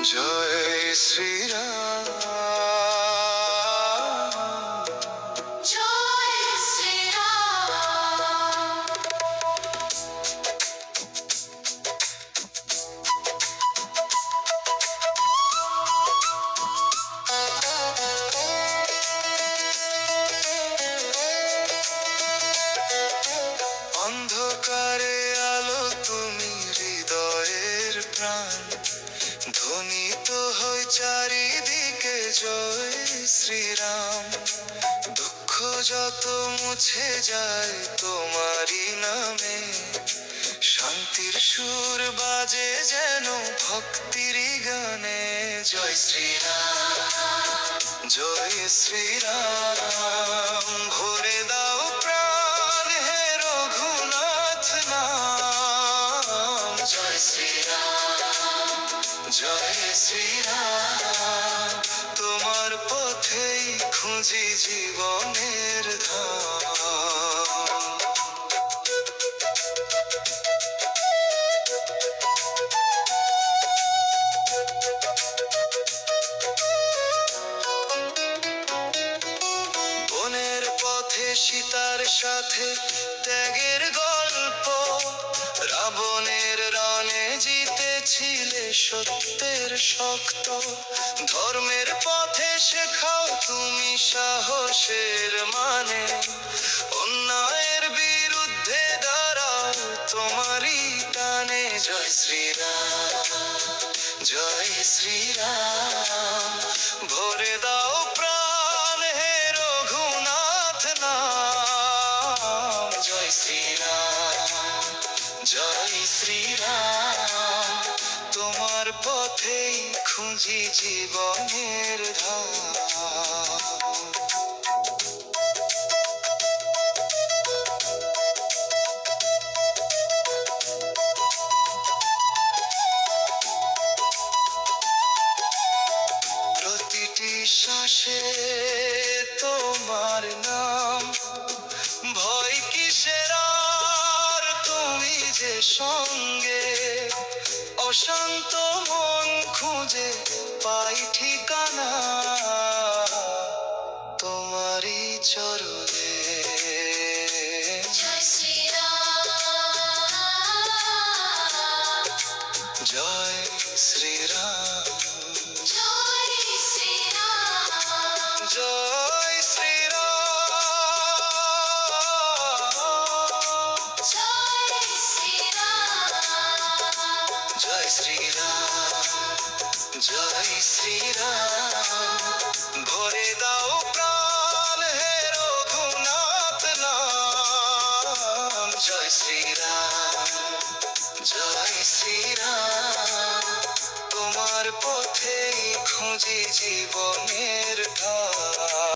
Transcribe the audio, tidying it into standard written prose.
জয় শ্রীরাম। জয় শ্রীরাম। অন্ধকারে আলো তুমি হৃদয়ের প্রাণ, ধ্বনিত হয় চারিদিকে জয় শ্রীরাম। দুঃখ যত মুছে যায় তোমারই নামে, শান্তির সুর বাজে যেন ভক্তিরই গানে। জয় শ্রীরাম, জয় শ্রীরাম। ভরে দাও প্রাণ হে রঘুনাথ নাম। জয় শ্রীরাম, জয় শ্রীরাম। তোমার পথেই খুঁজি জীবনের ধাম। বনের পথে সীতার সাথে ত্যাগের গল্প, রাবণের রণে জিতেছিলে সত্যের শক্ত। ধর্মের পথে শেখাও তুমি সাহসের মানে, অন্যায়ের বিরুদ্ধে দাঁড়াও তোমারই টানে। জয় শ্রীরাম, জয় শ্রীরাম। ভরে দাও প্রাণ হে রঘুনাথ নাম। জয় শ্রীরাম, জয় শ্রীরাম। তোমার পথেই খুঁজি জীবনের ধাম। প্রতিটি শ্বাসে তোমার নাম, ভয় কিসের আর তুমি যে সঙ্গে। অশান্ত মন খুঁজে পাই ঠিকানা তোমারই চরণে। জয় শ্রীরাম। জয় শ্রীরাম, জয় শ্রীরাম। জয় শ্রীরাম, জয় শ্রীরাম। জয় শ্রীরাম, জয় শ্রীরাম। ভরে দাও প্রাণ হে রঘুনাথ নাম। জয় শ্রীরাম, জয় শ্রীরাম। তোমার পথেই খুঁজি জীবনের ধাম।